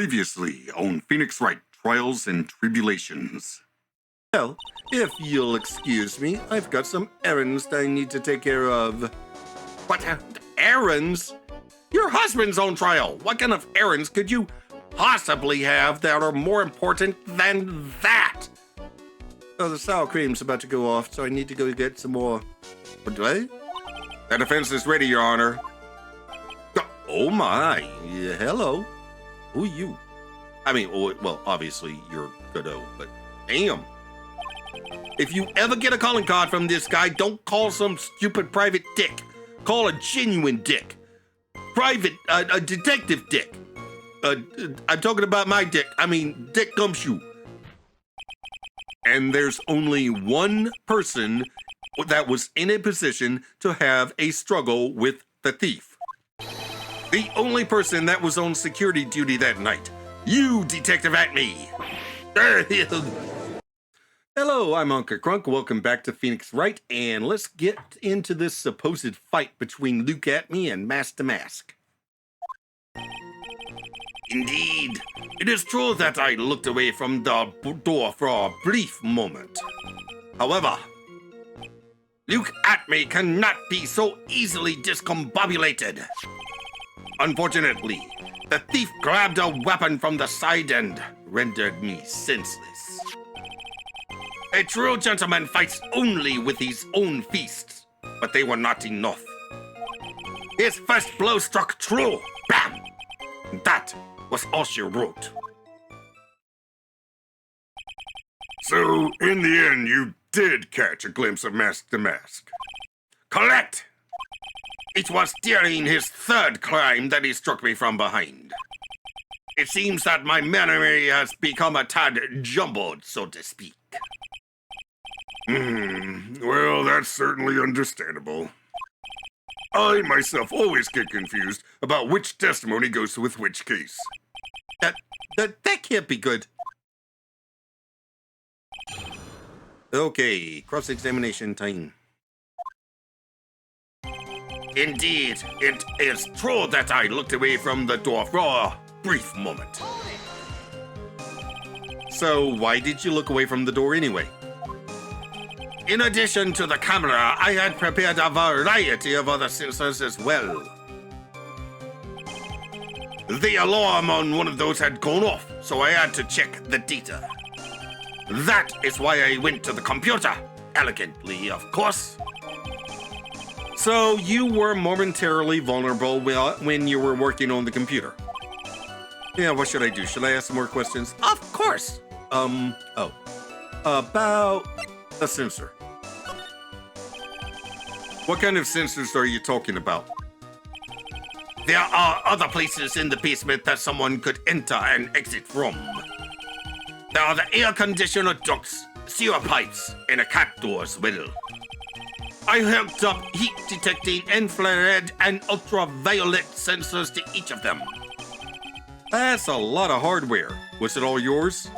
Previously on Phoenix Wright, Trials and Tribulations. Well, if you'll excuse me, I've got some errands I need to take care of. What? Errands? Your husband's on trial. What kind of errands could you possibly have that are more important than that? Oh, the sour cream's about to go off, so I need to go get some more. What? The defense is ready, Your Honor. Oh my. Yeah, hello. Who are you? I mean, well, obviously you're Godot, but damn. If you ever get a calling card from this guy, don't call some stupid private dick. Call a genuine dick. Private, a detective dick. I'm talking about my dick. I mean, Dick Gumshoe. And there's only one person that was in a position to have a struggle with the thief. The only person that was on security duty that night. You, Detective Acme. Hello, I'm Unca Crunk. Welcome back to Phoenix Wright, and let's get into this supposed fight between Luke Atme and Master Mask. Indeed, it is true that I looked away from the door for a brief moment. However, Luke Atme cannot be so easily discombobulated. Unfortunately, the thief grabbed a weapon from the side and rendered me senseless. A true gentleman fights only with his own fists, but they were not enough. His first blow struck true. Bam! That was all she wrote. So, in the end, you did catch a glimpse of Mask to Mask. Correct! It was during his third crime that he struck me from behind. It seems that my memory has become a tad jumbled, so to speak. Well, that's certainly understandable. I myself always get confused about which testimony goes with which case. That can't be good. Okay, cross-examination time. Indeed, it is true that I looked away from the door for a brief moment. So, why did you look away from the door anyway? In addition to the camera, I had prepared a variety of other sensors as well. The alarm on one of those had gone off, so I had to check the data. That is why I went to the computer. Elegantly, of course. So, you were momentarily vulnerable when you were working on the computer. Yeah, what should I do? Should I ask some more questions? Of course. About a sensor. What kind of sensors are you talking about? There are other places in the basement that someone could enter and exit from. There are the air conditioner ducts, sewer pipes, and a cat door as well. I hooked up heat-detecting infrared and ultraviolet sensors to each of them. That's a lot of hardware. Was it all yours?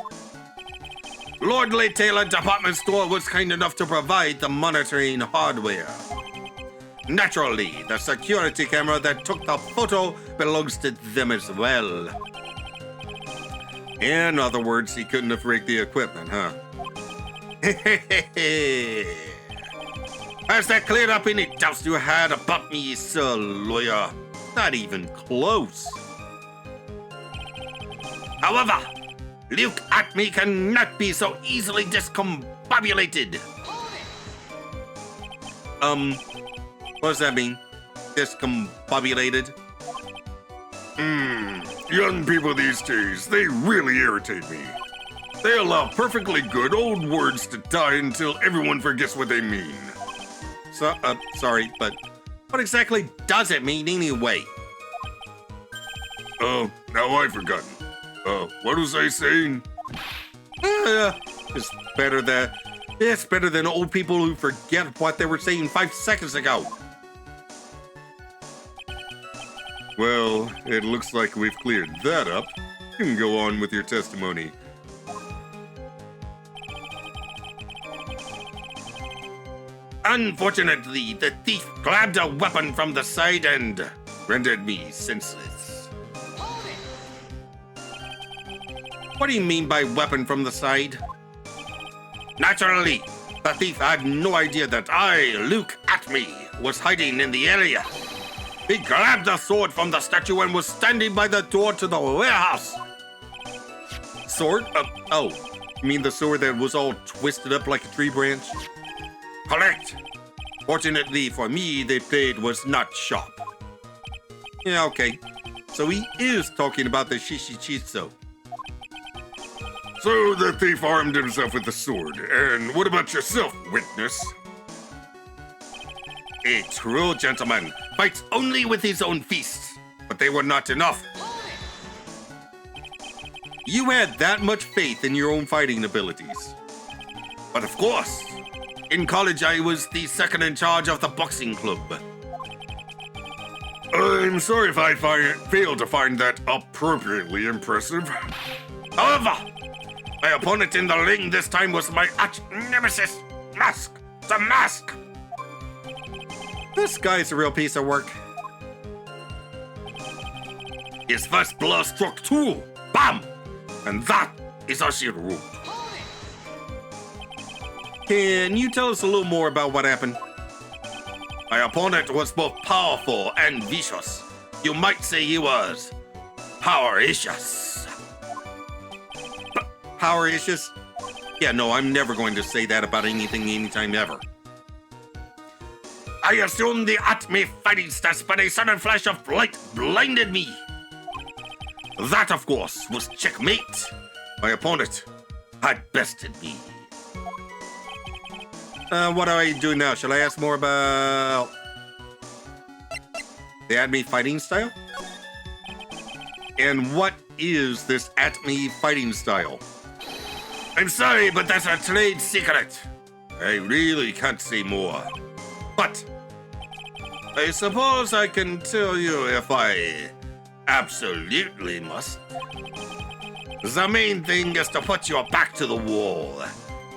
Lordly Taylor Department Store was kind enough to provide the monitoring hardware. Naturally, the security camera that took the photo belongs to them as well. In other words, he couldn't have rigged the equipment, huh? Has that cleared up any doubts you had about me, sir lawyer? Not even close. However, Luke Atme cannot be so easily discombobulated. What does that mean? Discombobulated? Young people these days, they really irritate me. They allow perfectly good old words to die until everyone forgets what they mean. So, sorry, but what exactly does it mean anyway? Oh, now I've forgotten. What was I saying? It's better than old people who forget what they were saying 5 seconds ago. Well, it looks like we've cleared that up. You can go on with your testimony. Unfortunately, the thief grabbed a weapon from the side and rendered me senseless. What do you mean by weapon from the side? Naturally, the thief had no idea that I, Luke Atme, was hiding in the area. He grabbed the sword from the statue and was standing by the door to the warehouse. Sword? Oh, you mean the sword that was all twisted up like a tree branch? Correct. Fortunately for me, the blade was not sharp. Yeah, okay. So he is talking about the Shishichitsu. So the thief armed himself with the sword. And what about yourself, witness? A true gentleman fights only with his own fists, but they were not enough. You had that much faith in your own fighting abilities. But of course, in college I was the second in charge of the boxing club. I'm sorry if I fail to find that appropriately impressive. However, my opponent in the ring this time was my arch-nemesis, Mask. The Mask! This guy's a real piece of work. His first blow struck two. Bam! And that is a shit root. Can you tell us a little more about what happened? My opponent was both powerful and vicious. You might say he was power-icious. Power-icious? Yeah, no, I'm never going to say that about anything anytime ever. I assumed the Atme fighting stats, but a sudden flash of light blinded me. That, of course, was checkmate. My opponent had bested me. What do I do now? Shall I ask more about the Atme fighting style? And what is this Atme fighting style? I'm sorry, but that's a trade secret. I really can't say more. But I suppose I can tell you if I absolutely must. The main thing is to put your back to the wall.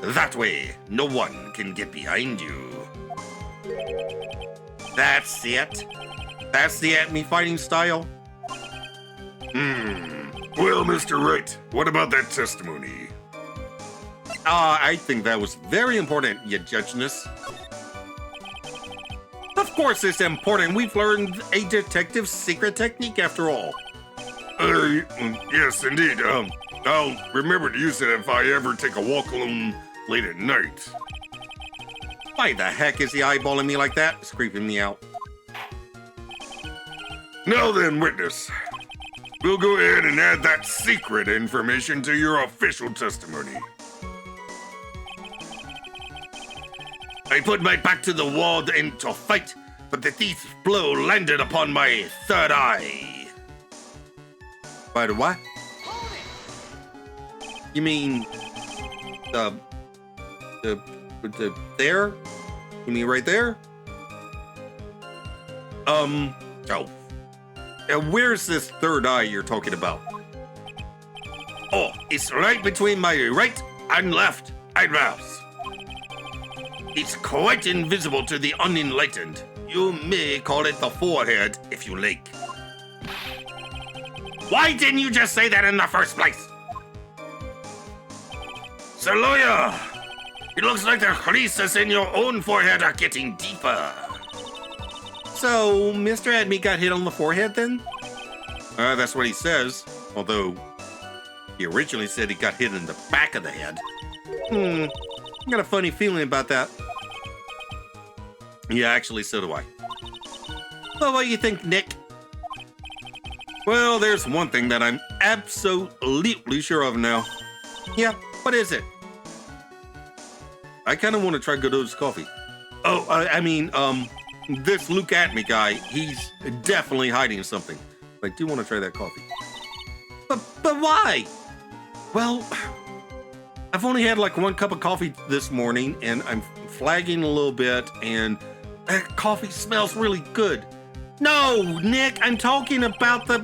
That way, no one can get behind you. That's it? That's the Atme fighting style? Well, Mr. Wright, what about that testimony? I think that was very important, Your Judgeness. Of course it's important. We've learned a detective's secret technique after all. Yes, indeed. I'll remember to use it if I ever take a walk alone late at night. Why the heck is he eyeballing me like that? It's creeping me out. Now then, witness. We'll go ahead and add that secret information to your official testimony. I put my back to the wall to fight, but the thief's blow landed upon my third eye. By the what? You mean there? You mean right there? Oh. Where's this third eye you're talking about? Oh, it's right between my right and left eyebrows. It's quite invisible to the unenlightened. You may call it the forehead if you like. Why didn't you just say that in the first place? Sir Lawyer, it looks like the creases in your own forehead are getting deeper. So, Mr. Atme got hit on the forehead then? That's what he says. Although, he originally said he got hit in the back of the head. I got a funny feeling about that. Yeah, actually, so do I. Well, what do you think, Nick? Well, there's one thing that I'm absolutely sure of now. Yeah, what is it? I kind of want to try Godot's coffee. Oh, I mean, this Luke Atme guy, he's definitely hiding something. I do want to try that coffee. But why? Well, I've only had like one cup of coffee this morning, and I'm flagging a little bit, and that coffee smells really good. No, Nick, I'm talking about the...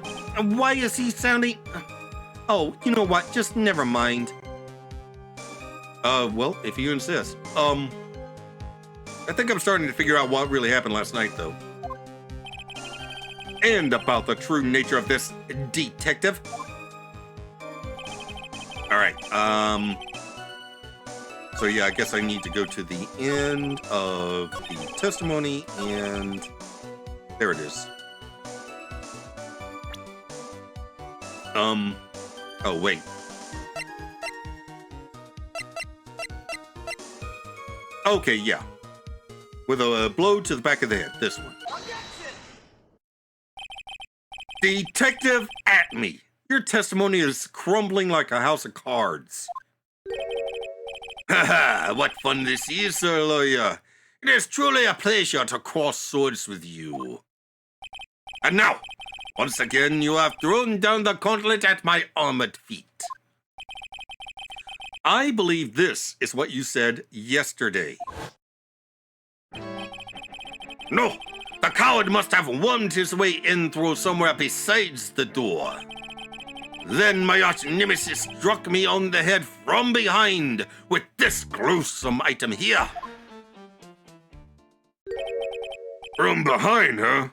Why is he sounding... Oh, you know what? Just never mind. Well, if you insist. I think I'm starting to figure out what really happened last night, though. And about the true nature of this detective. All right. So yeah, I guess I need to go to the end of the testimony, and there it is. Oh wait. Okay, yeah. With a blow to the back of the head, this one. Detective Atme, your testimony is crumbling like a house of cards. Haha, what fun this is, sir lawyer. It is truly a pleasure to cross swords with you. And now, once again, you have thrown down the gauntlet at my armored feet. I believe this is what you said yesterday. No, the coward must have wormed his way in through somewhere besides the door. Then my arch nemesis struck me on the head from behind with this gruesome item here. From behind, huh?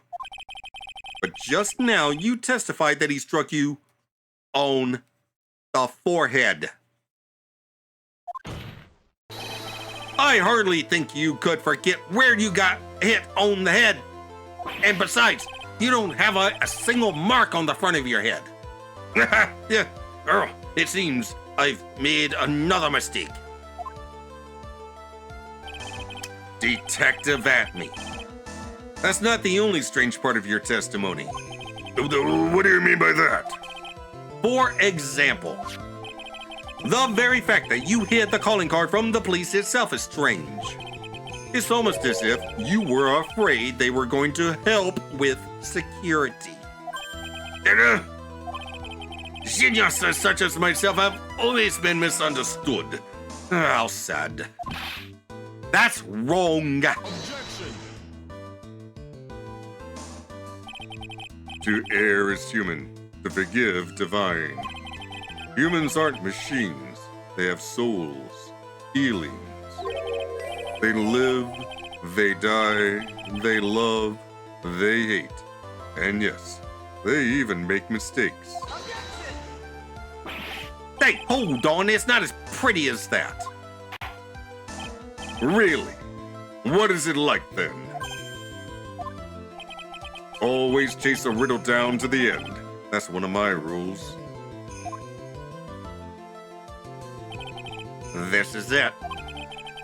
But just now you testified that he struck you on the forehead. I hardly think you could forget where you got hit on the head. And besides, you don't have a single mark on the front of your head. Yeah, Earl, it seems I've made another mistake. Detective Atme. That's not the only strange part of your testimony. What do you mean by that? For example, the very fact that you hid the calling card from the police itself is strange. It's almost as if you were afraid they were going to help with security. Geniuses such as myself have always been misunderstood. How sad. That's wrong. Objection! To err is human, to forgive divine. Humans aren't machines. They have souls, feelings. They live, they die, they love, they hate. And yes, they even make mistakes. Hey, hold on, it's not as pretty as that. Really? What is it like then? Always chase a riddle down to the end. That's one of my rules. This is it.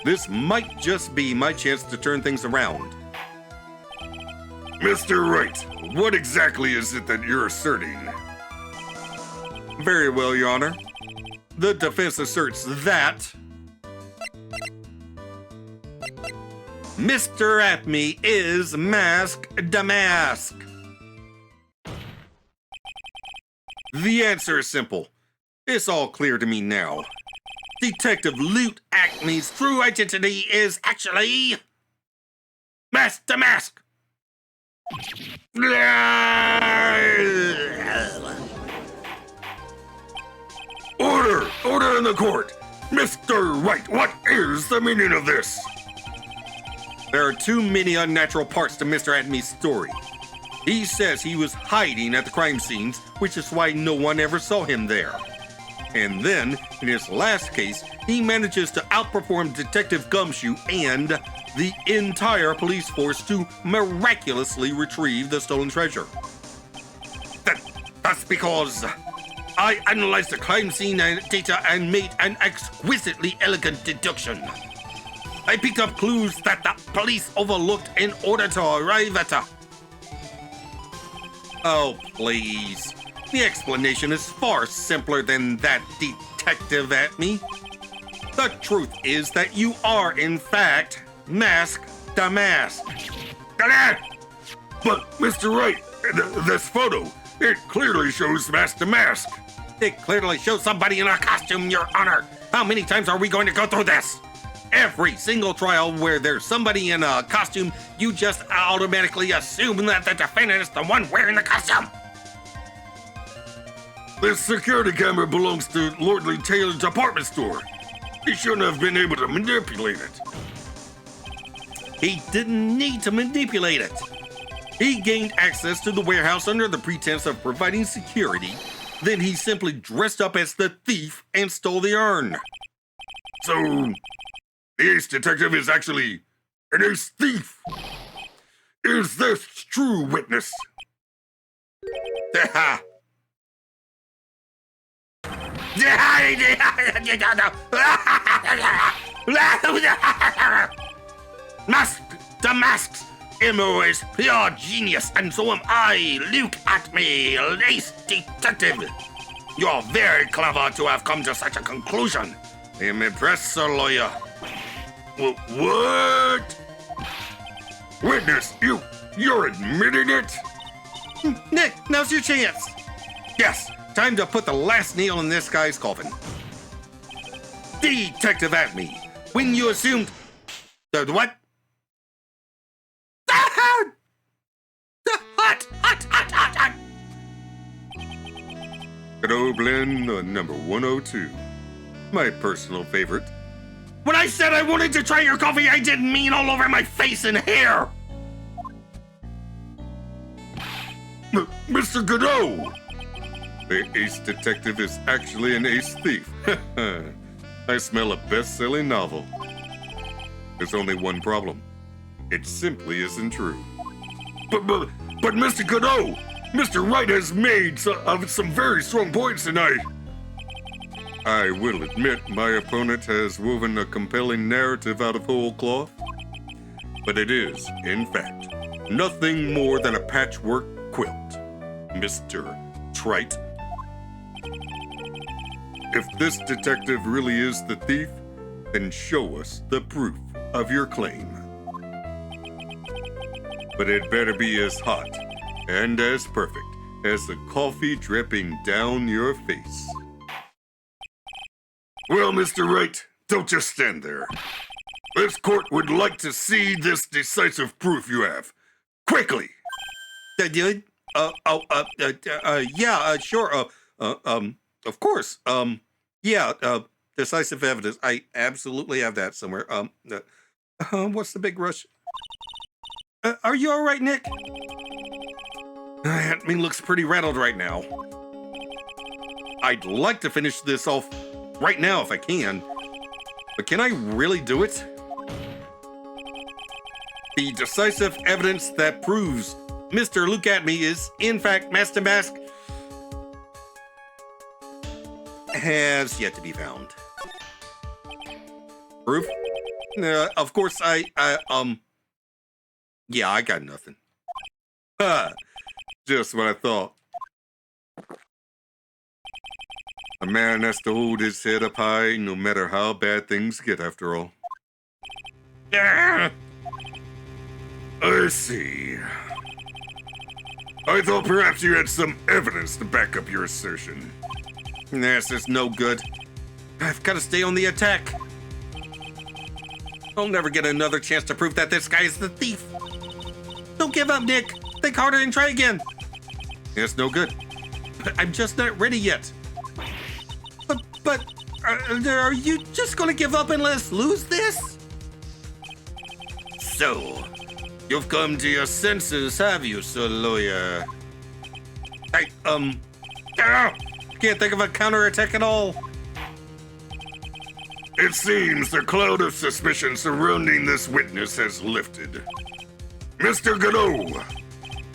This might just be my chance to turn things around. Mr. Wright, what exactly is it that you're asserting? Very well, Your Honor. The defense asserts that Mr. Atme is Mask Damask. The answer is simple. It's all clear to me now. Detective Luke Acme's true identity is actually Mask Damask. Order! Order in the court! Mr. Wright, what is the meaning of this? There are too many unnatural parts to Mr. Atme's story. He says he was hiding at the crime scenes, which is why no one ever saw him there. And then, in his last case, he manages to outperform Detective Gumshoe and the entire police force to miraculously retrieve the stolen treasure. That's because I analyzed the crime scene data and made an exquisitely elegant deduction. I picked up clues that the police overlooked in order to arrive at a... Oh, please. The explanation is far simpler than that, Detective Atme. The truth is that you are, in fact, Mask Damask. But, Mr. Wright, this photo, it clearly shows Mask Damask. It clearly shows somebody in a costume, Your Honor. How many times are we going to go through this? Every single trial where there's somebody in a costume, you just automatically assume that the defendant is the one wearing the costume. This security camera belongs to Lordly Taylor's department store. He shouldn't have been able to manipulate it. He didn't need to manipulate it. He gained access to the warehouse under the pretense of providing security Then he simply dressed up as the thief and stole the urn. So, the ace detective is actually an ace thief. Is this true, witness? The mask's MO is pure genius, and so am I. Look at me, ace detective. You're very clever to have come to such a conclusion. I'm impressed, sir lawyer. What? Witness, you're admitting it? Nick, now's your chance. Yes, time to put the last nail in this guy's coffin. Detective at me. When you assumed... The what? Hot. Godot blend number 102. My personal favorite. When I said I wanted to try your coffee, I didn't mean all over my face and hair. Mr. Godot! The ace detective is actually an ace thief. I smell a best-selling novel. There's only one problem. It simply isn't true. But Mr. Godot, Mr. Wright has made some very strong points tonight. I will admit my opponent has woven a compelling narrative out of whole cloth, but it is, in fact, nothing more than a patchwork quilt, Mr. Trite. If this detective really is the thief, then show us the proof of your claim. But it better be as hot and as perfect as the coffee dripping down your face. Well, Mr. Wright, don't just stand there. This court would like to see this decisive proof you have. Quickly! Sure. Of course. Decisive evidence. I absolutely have that somewhere. What's the big rush? Are you all right, Nick? I mean, looks pretty rattled right now. I'd like to finish this off right now if I can, but can I really do it? The decisive evidence that proves Mr. Look At Me is, in fact, Master Mask has yet to be found. Proof? Of course, I got nothing. Just what I thought. A man has to hold his head up high no matter how bad things get, after all. I see. I thought perhaps you had some evidence to back up your assertion. This is no good. I've got to stay on the attack. I'll never get another chance to prove that this guy is the thief. Don't give up, Nick. Think harder and try again. It's no good. But I'm just not ready yet. But are you just going to give up and let us lose this? So, you've come to your senses, have you, sir lawyer? Can't think of a counterattack at all. It seems the cloud of suspicion surrounding this witness has lifted. Mr. Godot,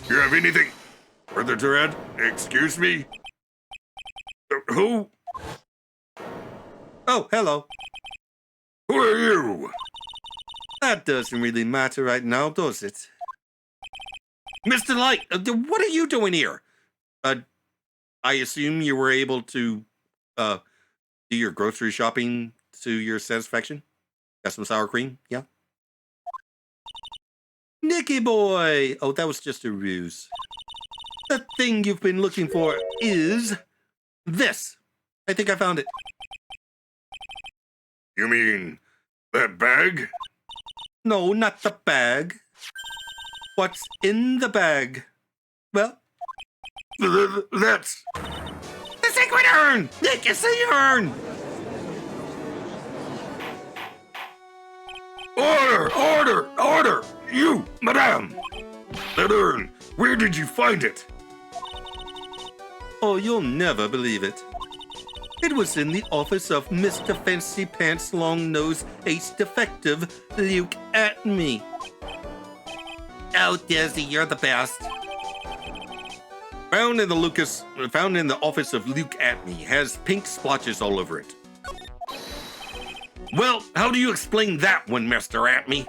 you have anything further to add? Excuse me? Who? Oh, hello. Who are you? That doesn't really matter right now, does it? Mr. Light, what are you doing here? I assume you were able to do your grocery shopping to your satisfaction? Got some sour cream? Yeah? Nicky boy! Oh, that was just a ruse. The thing you've been looking for is this. I think I found it. You mean that bag? No, not the bag. What's in the bag? Well, That's... the secret urn! Nick, it's the urn! Order! You, madame! That urn, where did you find it? Oh, you'll never believe it. It was in the office of Mr. Fancy Pants Long Nose Ace Defective Luke Atme. Oh, Dizzy, you're the best. Found in the office of Luke Atme has pink splotches all over it. Well, how do you explain that one, Mr. Atme?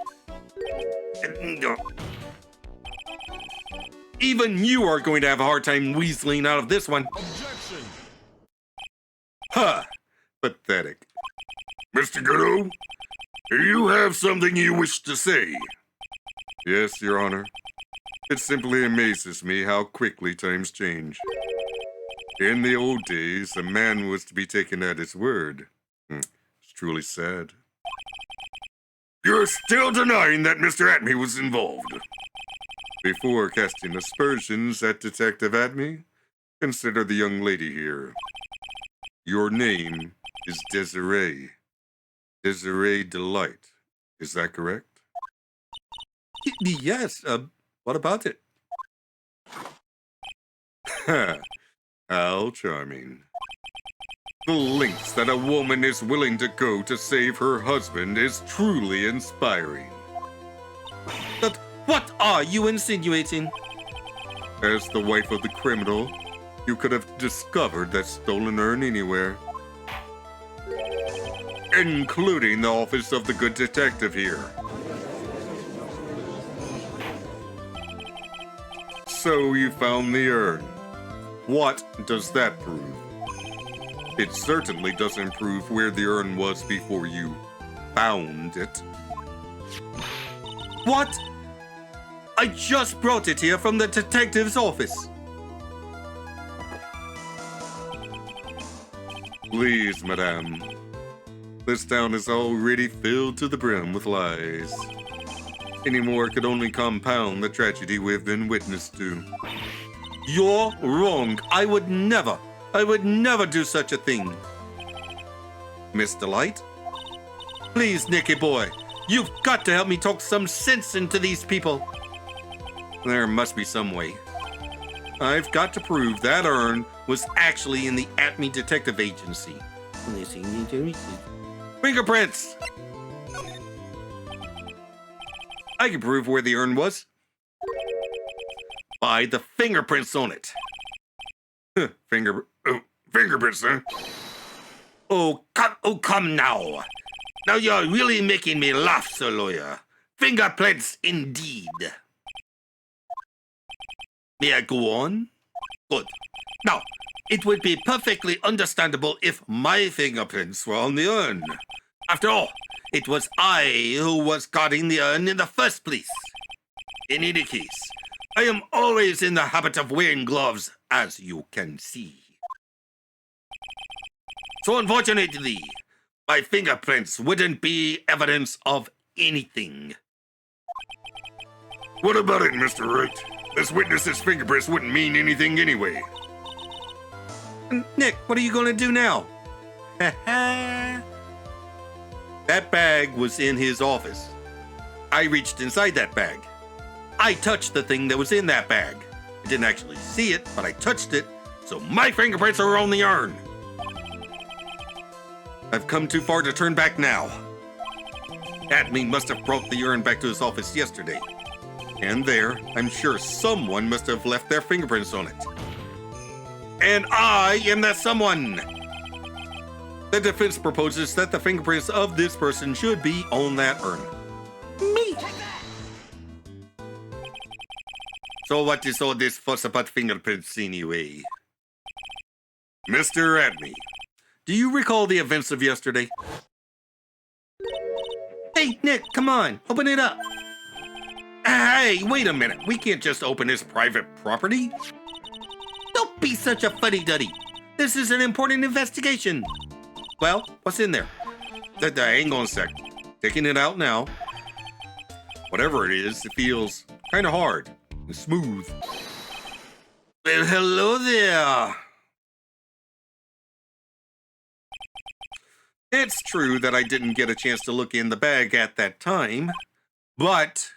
Even you are going to have a hard time weaseling out of this one. Objection! Huh. Pathetic. Mr. Godot, do you have something you wish to say? Yes, Your Honor. It simply amazes me how quickly times change. In the old days, a man was to be taken at his word. It's truly sad. You're still denying that Mr. Atme was involved. Before casting aspersions at Detective Atme, consider the young lady here. Your name is Desiree. Desiree Delight. Is that correct? Yes. What about it? How charming. The lengths that a woman is willing to go to save her husband is truly inspiring. But what are you insinuating? As the wife of the criminal, you could have discovered that stolen urn anywhere. Including the office of the good detective here. So you found the urn. What does that prove? It certainly doesn't prove where the urn was before you found it. What? I just brought it here from the detective's office. Please, madame. This town is already filled to the brim with lies. Any more could only compound the tragedy we've been witness to. You're wrong. I would never do such a thing. Miss Delight? Please, Nicky boy, you've got to help me talk some sense into these people. There must be some way. I've got to prove that urn was actually in the Atme Detective Agency. Fingerprints! I can prove where the urn was. By the fingerprints on it. Fingerprints, huh? Oh, come now. Now you're really making me laugh, Sir Lawyer. Fingerprints indeed. May I go on? Good. Now, it would be perfectly understandable if my fingerprints were on the urn. After all, it was I who was guarding the urn in the first place. In any case, I am always in the habit of wearing gloves, as you can see. So unfortunately, my fingerprints wouldn't be evidence of anything. What about it, Mr. Wright? This witness's fingerprints wouldn't mean anything anyway. Nick, what are you going to do now? That bag was in his office. I reached inside that bag. I touched the thing that was in that bag. I didn't actually see it, but I touched it, so my fingerprints are on the urn. I've come too far to turn back now. Atme must have brought the urn back to his office yesterday. And there, I'm sure someone must have left their fingerprints on it. And I am that someone! The defense proposes that the fingerprints of this person should be on that urn. Me! So what is all this fuss about fingerprints anyway? Mr. Atme, do you recall the events of yesterday? Hey, Nick, come on, open it up. Hey, wait a minute. We can't just open his private property. Don't be such a fuddy-duddy. This is an important investigation. Well, what's in there? Hang on a sec. Taking it out now. Whatever it is, it feels kind of hard and smooth. Well, hello there. It's true that I didn't get a chance to look in the bag at that time, but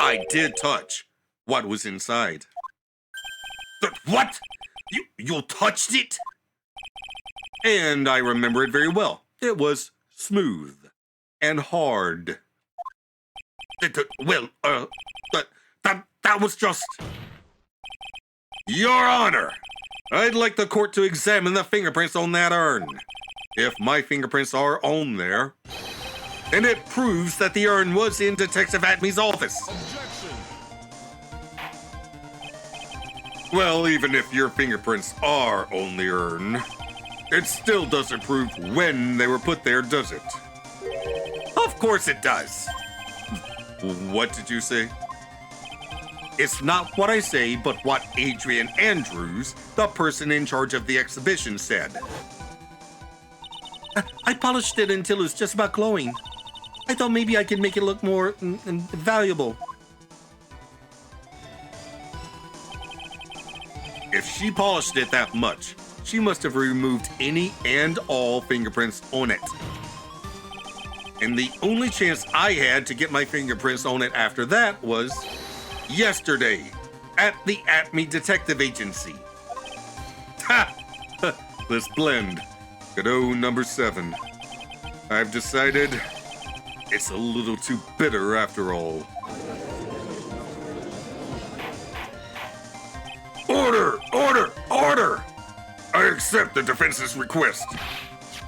I did touch what was inside. What? You touched it? And I remember it very well. It was smooth and hard. Well, that was just... Your Honor, I'd like the court to examine the fingerprints on that urn. If my fingerprints are on there, then it proves that the urn was in Detective Atme's office. Objection. Well, even if your fingerprints are on the urn, it still doesn't prove when they were put there, does it? Of course it does. What did you say? It's not what I say, but what Adrian Andrews, the person in charge of the exhibition, said. I polished it until it's just about glowing. I thought maybe I could make it look more valuable. If she polished it that much, she must have removed any and all fingerprints on it. And the only chance I had to get my fingerprints on it after that was yesterday at the Atme Detective Agency. Ha! Let's blend. Godot number 7. I've decided it's a little too bitter after all. Order! Order! Order! I accept the defense's request.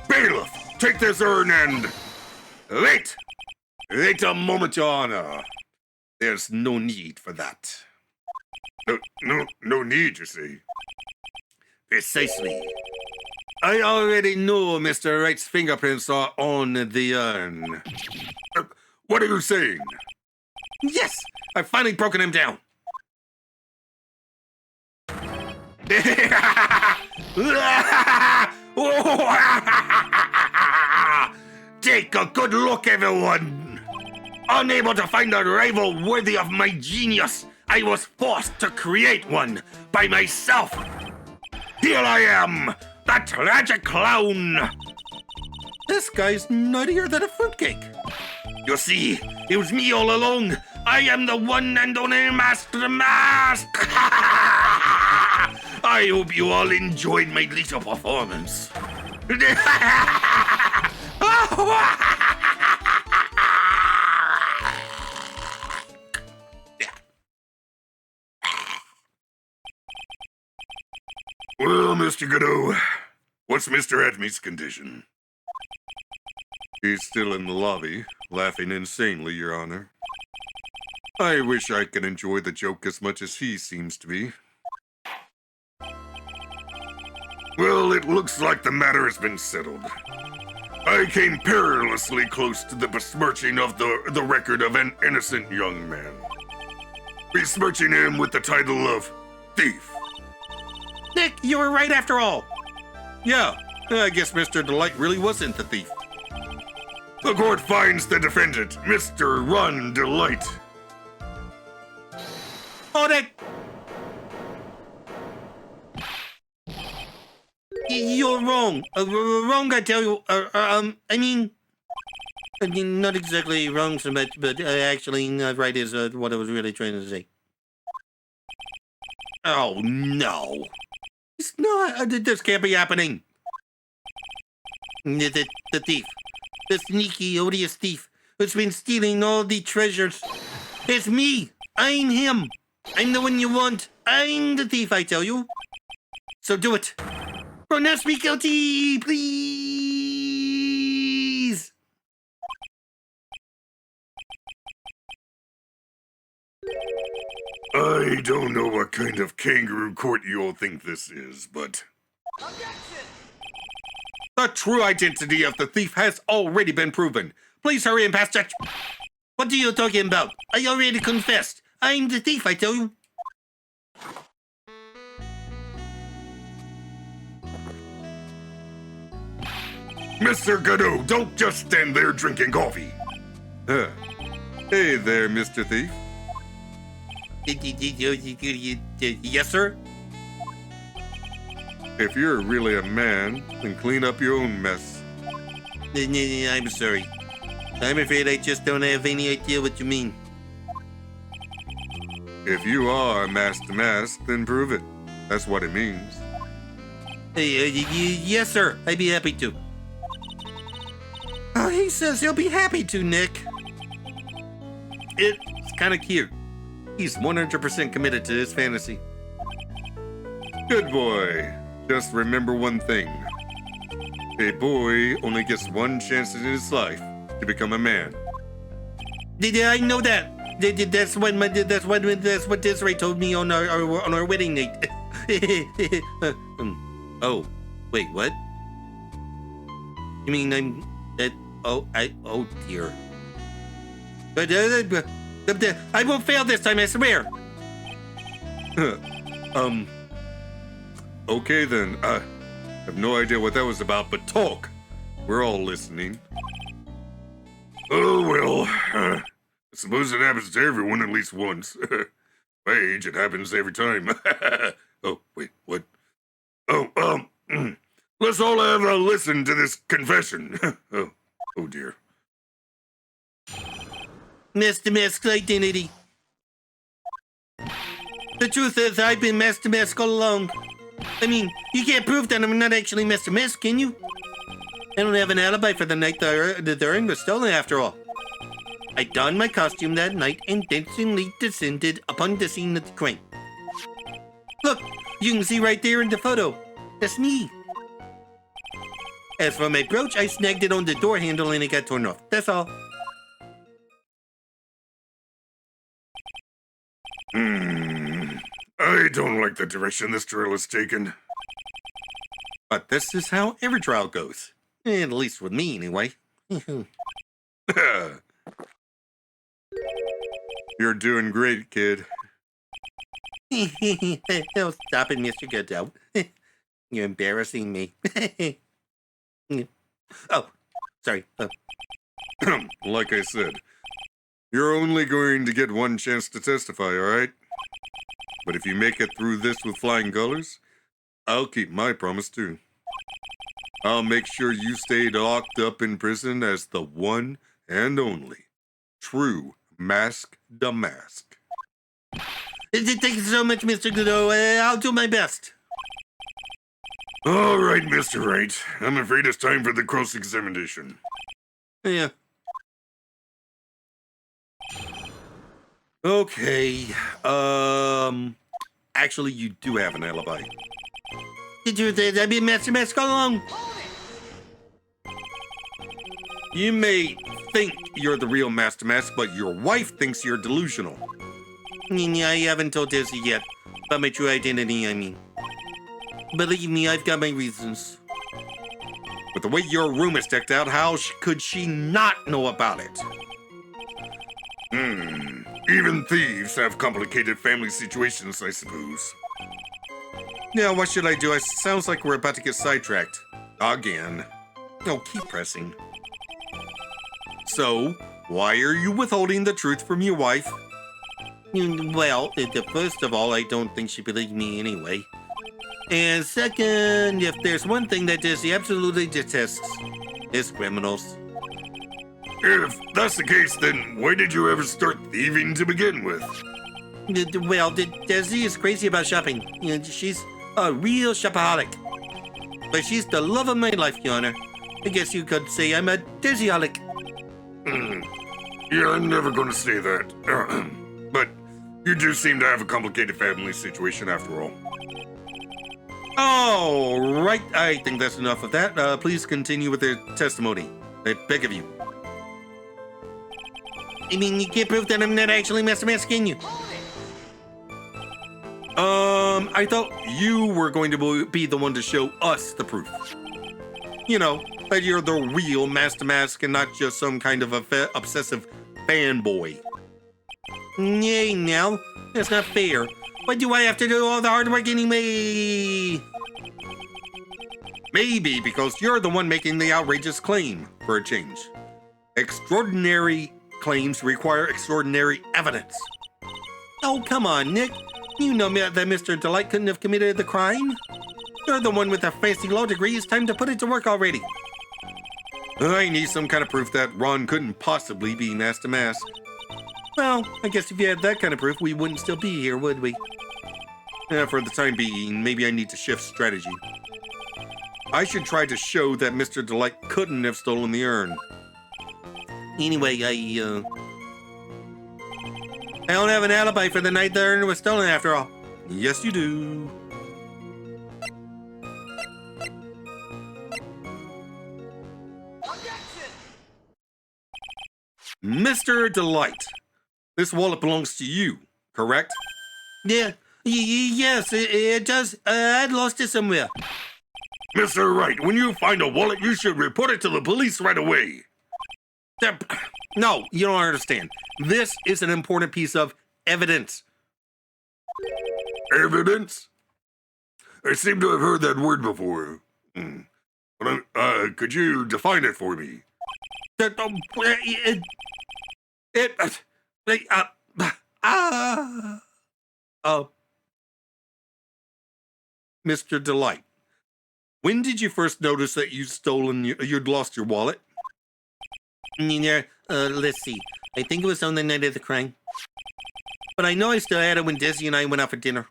Bailiff, take this urn and... Wait! Wait a moment, Your Honor. There's no need for that. No need, you see. Precisely. I already know Mr. Wright's fingerprints are on the urn. What are you saying? Yes, I've finally broken him down. Take a good look, everyone. Unable to find a rival worthy of my genius, I was forced to create one by myself. Here I am, the tragic clown. This guy's nuttier than a fruitcake. You see, it was me all along. I am the one and only Master Mask. I hope you all enjoyed my little performance. Well, Mr. Godot, what's Mr. Atme's condition? He's still in the lobby, laughing insanely, Your Honor. I wish I could enjoy the joke as much as he seems to be. Well, it looks like the matter has been settled. I came perilously close to the besmirching of the record of an innocent young man. Besmirching him with the title of thief. Nick, you were right after all. Yeah, I guess Mr. Delight really wasn't the thief. The court finds the defendant, Mr. Run Delight. Oh, that... You're wrong. Wrong, I tell you. I mean, not exactly wrong so much, but actually right is what I was really trying to say. Oh, no. It's not. This can't be happening. The thief. The sneaky, odious thief who's been stealing all the treasures. It's me. I'm him. I'm the one you want. I'm the thief, I tell you. So do it. Pronounce me guilty, please. I don't know what kind of kangaroo court you all think this is, but... The true identity of the thief has already been proven. Please hurry and pass judge. What are you talking about? I already confessed. I'm the thief, I tell you. Mr. Godot, don't just stand there drinking coffee. Hey there, Mr. Thief. Yes, sir? If you're really a man, then clean up your own mess. I'm sorry. I'm afraid I just don't have any idea what you mean. If you are mask to mask, then prove it. That's what it means. Yes, sir. I'd be happy to. Oh, he says he'll be happy to, Nick. It's kind of cute. He's 100% committed to his fantasy. Good boy. Just remember one thing. A boy only gets one chance in his life to become a man. I know that. That's what Desiree told me on our wedding night. Oh, wait, what? You mean I'm that? Oh dear. But I won't fail this time, I swear. Okay then. I have no idea what that was about, but talk. We're all listening. Oh, well, I suppose it happens to everyone at least once. My age, it happens every time. Oh, wait, what? Oh, let's all have a listen to this confession. Oh dear. Master Mask's identity. The truth is, I've been Master Mask all along. I mean, you can't prove that I'm not actually Master Mask, can you? I don't have an alibi for the night the ring was stolen, after all. I donned my costume that night and instantly descended upon the scene of the crime. Look, you can see right there in the photo. That's me. As for my brooch, I snagged it on the door handle and it got torn off. That's all. I don't like the direction this drill is taken. But this is how every trial goes. At least with me, anyway. You're doing great, kid. Oh, stop it, Mr. Godot. You're embarrassing me. Oh, sorry. Like I said, you're only going to get one chance to testify, all right? But if you make it through this with flying colors, I'll keep my promise too. I'll make sure you stay locked up in prison as the one and only true Mask the Mask. Thank you so much, Mr. Godot. I'll do my best. All right, Mr. Wright. I'm afraid it's time for the cross-examination. Yeah. Okay, actually, you do have an alibi. Did you say I've been Master Mask all along? You may think you're the real Master Mask, but your wife thinks you're delusional. I haven't told Desi yet. About my true identity, I mean. Believe me, I've got my reasons. With the way your room is decked out, how could she not know about it? Even thieves have complicated family situations, I suppose. Now, what should I do? It sounds like we're about to get sidetracked. Again. No, keep pressing. So, why are you withholding the truth from your wife? Well, first of all, I don't think she believed me anyway. And second, if there's one thing that Desi absolutely detests, it's criminals. If that's the case, then why did you ever start thieving to begin with? Well, Desi is crazy about shopping. She's a real shopaholic. But she's the love of my life, Your Honor. I guess you could say I'm a Desi-holic. Yeah, I'm never going to say that. But you do seem to have a complicated family situation after all. All right, I think that's enough of that. Please continue with the testimony. I beg of you. I mean, you can't prove that I'm not actually Master Mask, can you? I thought you were going to be the one to show us the proof. You know, that you're the real Master Mask and not just some kind of obsessive fanboy. Yay, now. That's not fair. Why do I have to do all the hard work anyway? Maybe because you're the one making the outrageous claim for a change. Extraordinary claims require extraordinary evidence. Oh, come on, Nick. You know that Mr. Delight couldn't have committed the crime? You're the one with the fancy law degree. It's time to put it to work already. I need some kind of proof that Ron couldn't possibly be Master Mask. Well, I guess if you had that kind of proof, we wouldn't still be here, would we? For the time being, maybe I need to shift strategy. I should try to show that Mr. Delight couldn't have stolen the urn. Anyway, I don't have an alibi for the night the urn was stolen after all. Yes, you do. Mr. Delight, this wallet belongs to you, correct? Yeah, yes, it does. I'd lost it somewhere. Mr. Wright, when you find a wallet, you should report it to the police right away. No, you don't understand. This is an important piece of evidence. Evidence? I seem to have heard that word before. Could you define it for me? Mr. Delight, when did you first notice that you'd lost your wallet? Let's see. I think it was on the night of the crime. But I know I still had it when Desi and I went out for dinner.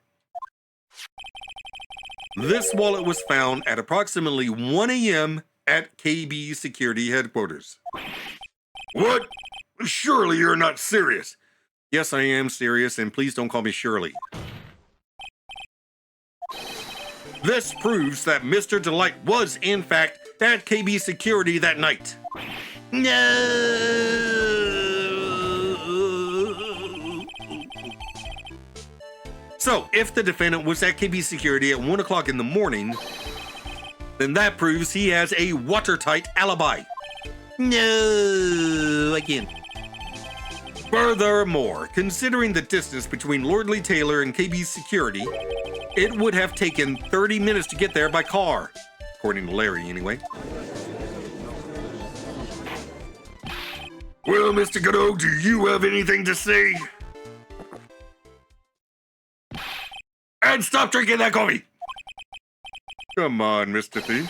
This wallet was found at approximately 1 a.m. at KB Security Headquarters. What? Surely you're not serious. Yes, I am serious, and please don't call me Shirley. This proves that Mr. Delight was, in fact, at KB Security that night. No! So, if the defendant was at KB Security at 1 o'clock in the morning, then that proves he has a watertight alibi. No! Again. Furthermore, considering the distance between Lordly Taylor and KB Security, it would have taken 30 minutes to get there by car. According to Larry, anyway. Well, Mr. Godot, do you have anything to say? And stop drinking that coffee! Come on, Mr. Thief.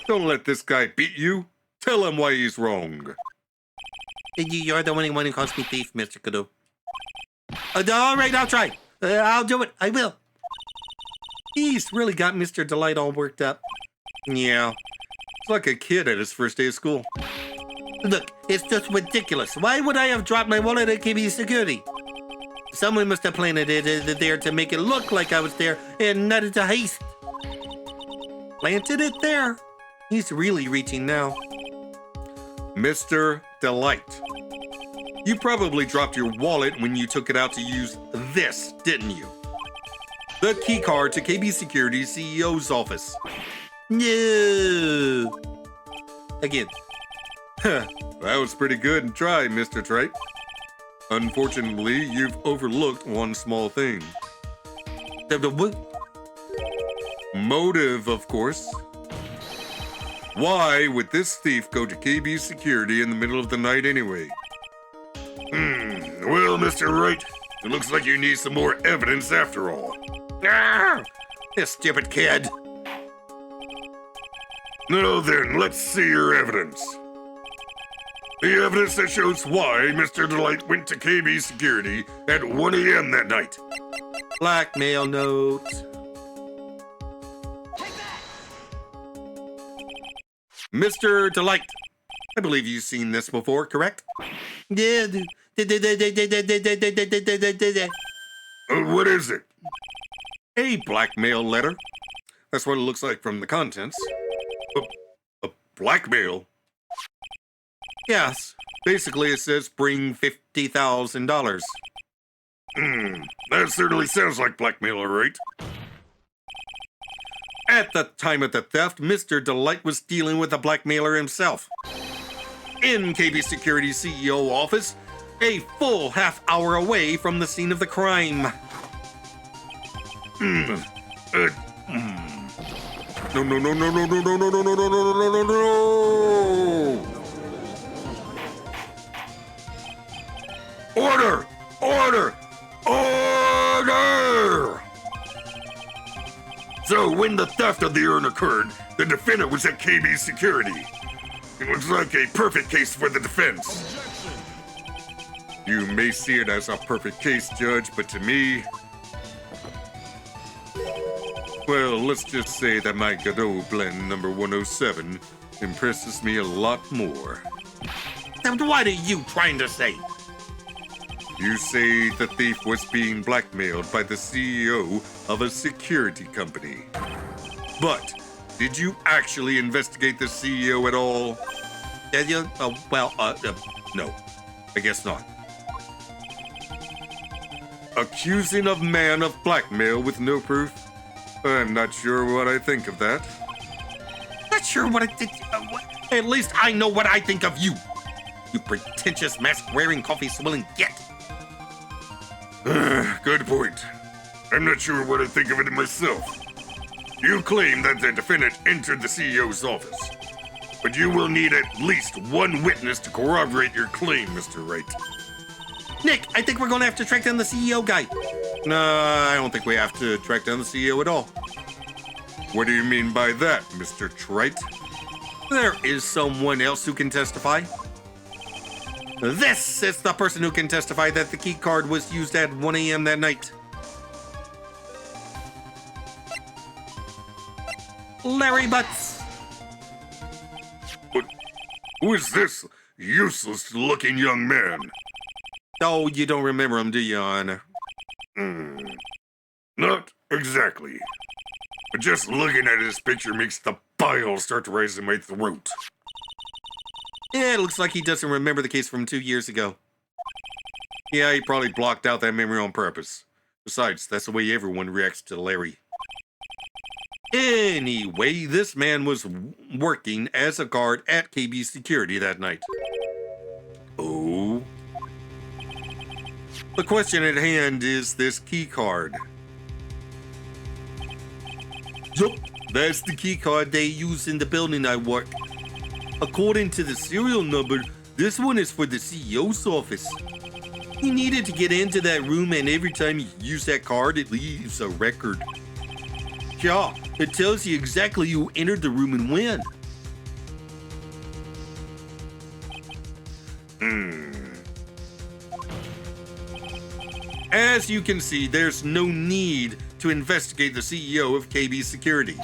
Don't let this guy beat you. Tell him why he's wrong. You're the only one who calls me thief, Mr. Godot. All right, I'll try. I'll do it. I will. He's really got Mr. Delight all worked up. Yeah. It's like a kid at his first day of school. Look, it's just ridiculous. Why would I have dropped my wallet at KB Security? Someone must have planted it there to make it look like I was there and not into haste. Planted it there? He's really reaching now. Mr. Delight, you probably dropped your wallet when you took it out to use this, didn't you? The key card to KB Security's CEO's office. No. Again. That was pretty good and try, Mr. Trite. Unfortunately, you've overlooked one small thing. The motive, of course. Why would this thief go to KB Security in the middle of the night anyway? Well, Mr. Wright, it looks like you need some more evidence after all. Ah, this stupid kid. Now then, let's see your evidence. The evidence that shows why Mr. Delight went to KB Security at 1 a.m. that night. Blackmail note. Mr. Delight, I believe you've seen this before, correct? Yeah. What is it? A blackmail letter. That's what it looks like from the contents. A blackmail? Yes. Basically, it says bring $50,000. That certainly sounds like blackmail, all right. At the time of the theft, Mr. Delight was dealing with a blackmailer himself. In KB Security's CEO office, a full half hour away from the scene of the crime. No. Order! Order! Order! So, when the theft of the urn occurred, the defendant was at KB Security. It looks like a perfect case for the defense. You may see it as a perfect case, Judge, but to me, Well, let's just say that my Godot blend number 107 impresses me a lot more. Then what are you trying to say? You say the thief was being blackmailed by the CEO of a security company. But did you actually investigate the CEO at all? No. I guess not. Accusing a man of blackmail with no proof? I'm not sure what I think of that. Not sure what I think. At least I know what I think of you. You pretentious mask-wearing, coffee-swilling git. Good point. I'm not sure what I think of it myself. You claim that the defendant entered the CEO's office, but you will need at least one witness to corroborate your claim, Mr. Wright. Nick, I think we're going to have to track down the CEO guy. No, I don't think we have to track down the CEO at all. What do you mean by that, Mr. Trite? There is someone else who can testify. This is the person who can testify that the key card was used at 1 a.m. that night. Larry Butts. But who is this useless-looking young man? Oh, you don't remember him, do you, Honor? Not exactly. But just looking at his picture makes the bile start to rise in my throat. Yeah, it looks like he doesn't remember the case from 2 years ago. Yeah, he probably blocked out that memory on purpose. Besides, that's the way everyone reacts to Larry. Anyway, this man was working as a guard at KB Security that night. Oh? The question at hand is this key card. Yup, that's the key card they use in the building I work. According to the serial number, this one is for the CEO's office. He needed to get into that room, and every time you use that card, it leaves a record. Yeah, it tells you exactly who entered the room and when. As you can see, there's no need to investigate the CEO of KB Security.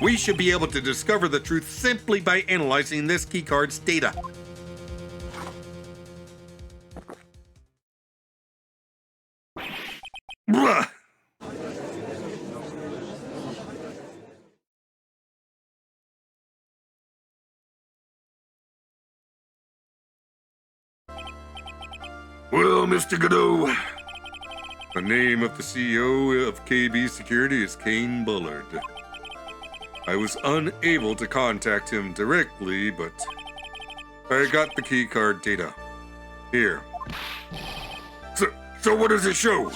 We should be able to discover the truth simply by analyzing this keycard's data. Bruh! Well, Mr. Godot, the name of the CEO of KB Security is Kane Bullard. I was unable to contact him directly, but I got the keycard data. Here. So what does it show?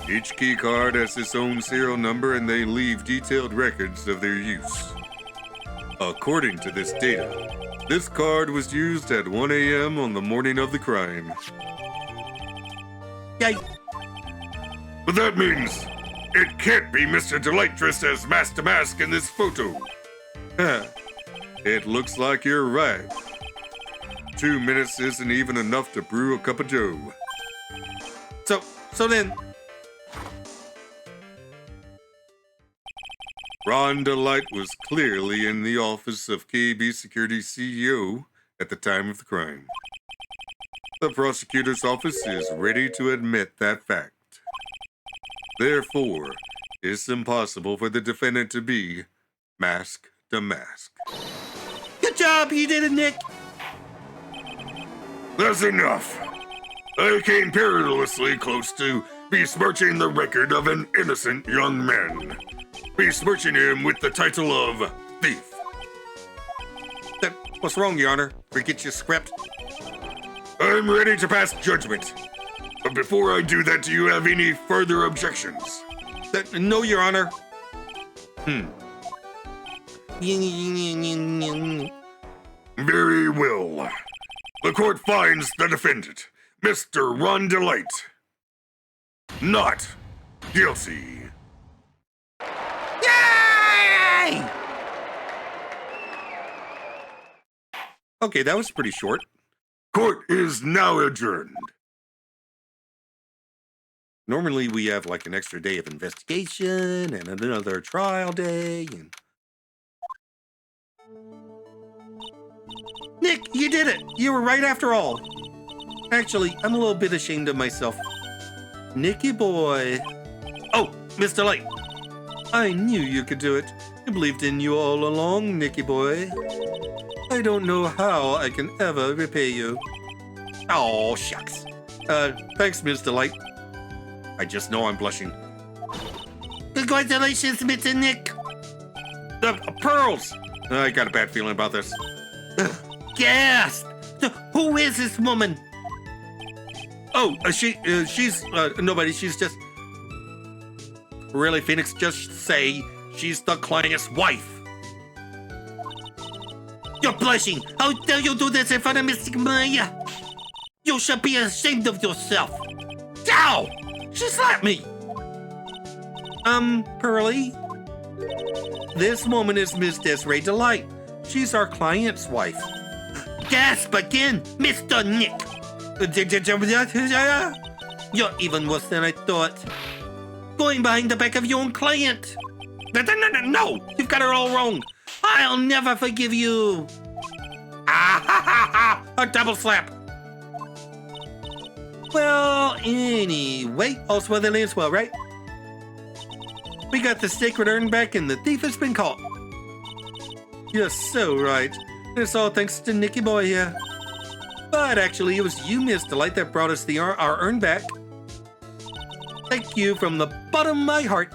Each keycard has its own serial number and they leave detailed records of their use. According to this data, this card was used at 1 a.m. on the morning of the crime. Yay! But that means it can't be Mr. Delight dressed as Mask to Mask in this photo. It looks like you're right. 2 minutes isn't even enough to brew a cup of joe. So then, Ron Delight was clearly in the office of KB Security CEO at the time of the crime. The prosecutor's office is ready to admit that fact. Therefore, it's impossible for the defendant to be mask to mask. good job, you did it, Nick. That's enough. I came perilously close to besmirching the record of an innocent young man. Besmirching him with the title of thief. What's wrong, Your Honor? Forget your script. I'm ready to pass judgment. But before I do that, do you have any further objections? No, Your Honor. Very well. The court finds the defendant, Mr. Ron Delight, not guilty. Yay! Okay, that was pretty short. Court is now adjourned. Normally we have like an extra day of investigation and another trial day. And Nick, you did it! You were right after all. Actually, I'm a little bit ashamed of myself. Nicky boy. Oh, Mr. Light. I knew you could do it. I believed in you all along, Nicky boy. I don't know how I can ever repay you. Oh, shucks. Thanks, Mr. Light. I just know I'm blushing. Congratulations, Mr. Nick. Pearls! I got a bad feeling about this. Gasp! Who is this woman? Oh, she's nobody. She's just... Really, Phoenix? Just say she's the client's wife. You're blushing. How dare you do this in front of Mr. Maya? You should be ashamed of yourself. Ow! She slapped me. Pearly? This woman is Miss Desiree Delight. She's our client's wife. Gasp again, Mr. Nick. You're even worse than I thought. Going behind the back of your own client. No, you've got her all wrong. I'll never forgive you. Ah ha ha ha! A double slap. Well, anyway, all's well that lands well, right? We got the sacred urn back and the thief has been caught. You're so right. It's all thanks to Nicky boy here. But actually, it was you, Miss Delight, that brought us our urn back. Thank you from the bottom of my heart.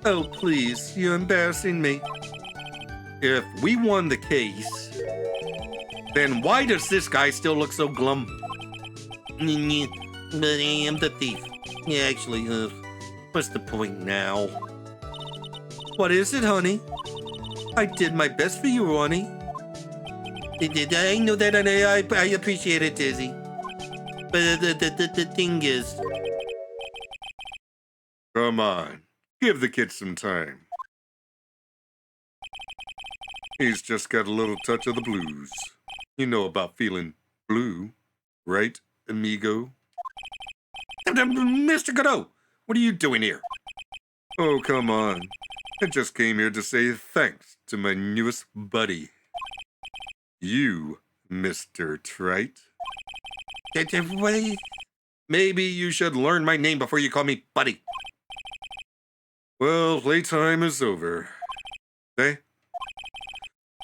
Oh, please, you're embarrassing me. If we won the case, then why does this guy still look so glum? But I am the thief. Yeah, actually, what's the point now? What is it, honey? I did my best for you, honey. I know that, and I appreciate it, Dizzy. But the thing is... Come on, give the kid some time. He's just got a little touch of the blues. You know about feeling blue, right, amigo? Mr. Godot, what are you doing here? Oh, come on. I just came here to say thanks to my newest buddy. You, Mr. Trite. Maybe you should learn my name before you call me buddy. Well, playtime is over. Hey?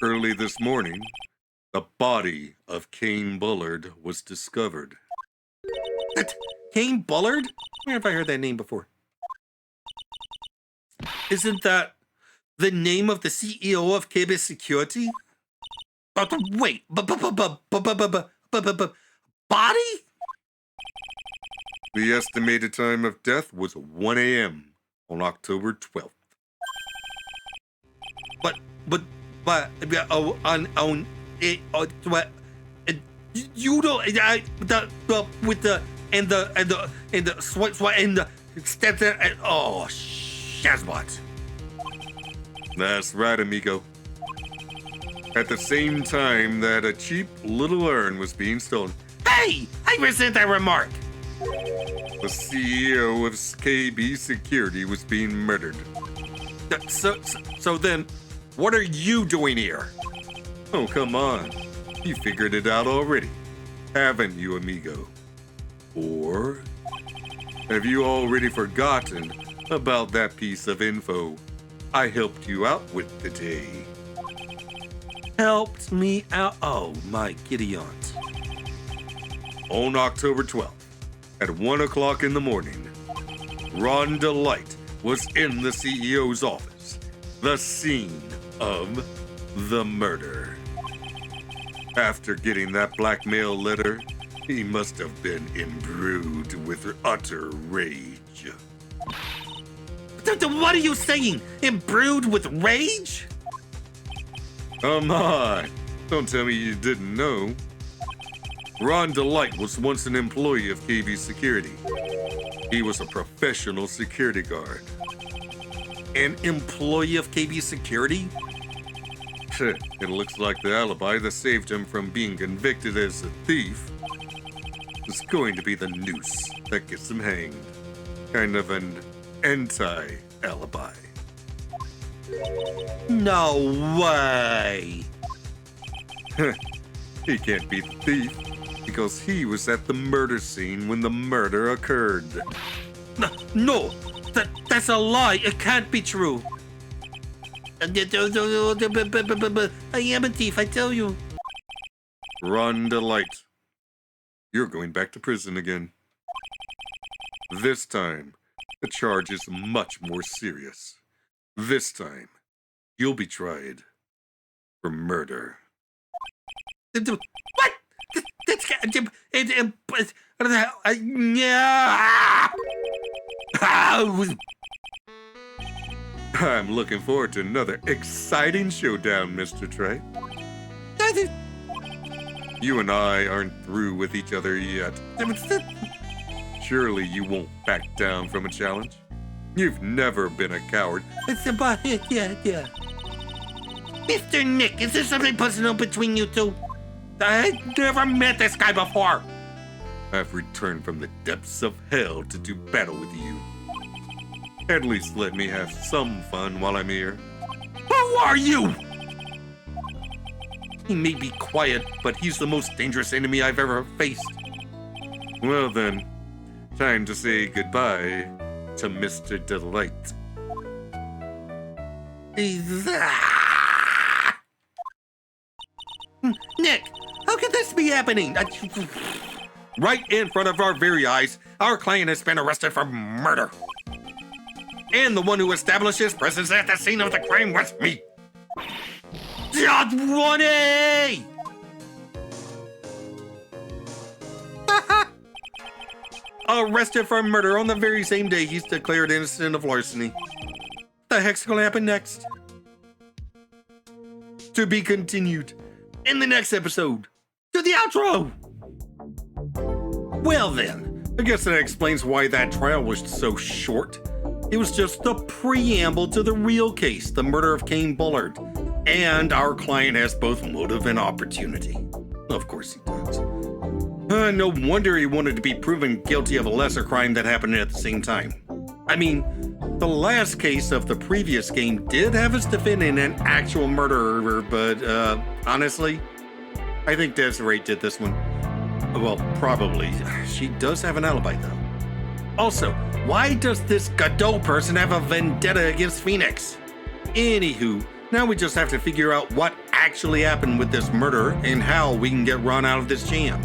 Early this morning, the body of Kane Bullard was discovered. Kane Bullard? Where have I heard that name before? Isn't that the name of the CEO of KB Security? Wait, body? The estimated time of death was 1 a.m. on October 12th. You don't, with the sweat and the step there, and oh, Shazbot. That's right, amigo. At the same time that a cheap little urn was being stolen, Hey! I resent that remark. the CEO of KB Security was being murdered. So then, what are you doing here? Oh, come on. You figured it out already, haven't you, amigo? Or have you already forgotten about that piece of info I helped you out with today? Helped me out? Oh, my giddy aunt. On October 12th, at 1 o'clock in the morning, Ron Delight was in the CEO's office, the scene of the murder. After getting that blackmail letter, he must have been imbrued with utter rage. What are you saying? Imbrued with rage? Come on, don't tell me you didn't know. Ron Delight was once an employee of KB Security. He was a professional security guard. An employee of KB Security? It looks like the alibi that saved him from being convicted as a thief is going to be the noose that gets him hanged. Kind of an anti-alibi. No way! He can't be the thief because he was at the murder scene when the murder occurred. No! That's a lie! It can't be true! I am a thief, I tell you. Run to light. You're going back to prison again. This time, the charge is much more serious. This time, you'll be tried for murder. What? That's I'm looking forward to another exciting showdown, Mr. Trey. You and I aren't through with each other yet. Surely you won't back down from a challenge? You've never been a coward. It's about it, yeah. Mr. Nick, is there something personal between you two? I never met this guy before. I've returned from the depths of hell to do battle with you. At least let me have some fun while I'm here. Who are you? He may be quiet, but he's the most dangerous enemy I've ever faced. Well then, time to say goodbye to Mr. Delight. Nick, how could this be happening? Right in front of our very eyes, our client has been arrested for murder. And the one who established his presence at the scene of the crime was me. Ronnie! Arrested for murder on the very same day he's declared innocent of larceny. The heck's gonna happen next? To be continued in the next episode. To the outro! Well then, I guess that explains why that trial was so short. It was just the preamble to the real case, the murder of Kane Bullard. And our client has both motive and opportunity. Of course he does. No wonder he wanted to be proven guilty of a lesser crime that happened at the same time. I mean, the last case of the previous game did have its defendant an actual murderer, but honestly, I think Desiree did this one. Well, probably. She does have an alibi, though. Also, why does this Godot person have a vendetta against Phoenix? Anywho, now we just have to figure out what actually happened with this murder and how we can get Ron out of this jam.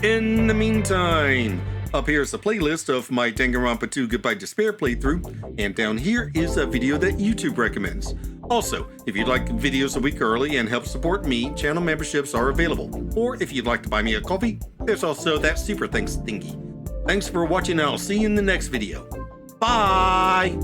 In the meantime, up here is a playlist of my Danganronpa 2 Goodbye Despair playthrough, and down here is a video that YouTube recommends. Also, if you'd like videos a week early and help support me, channel memberships are available. Or if you'd like to buy me a coffee, there's also that super thanks thingy. Thanks for watching, and I'll see you in the next video. Bye!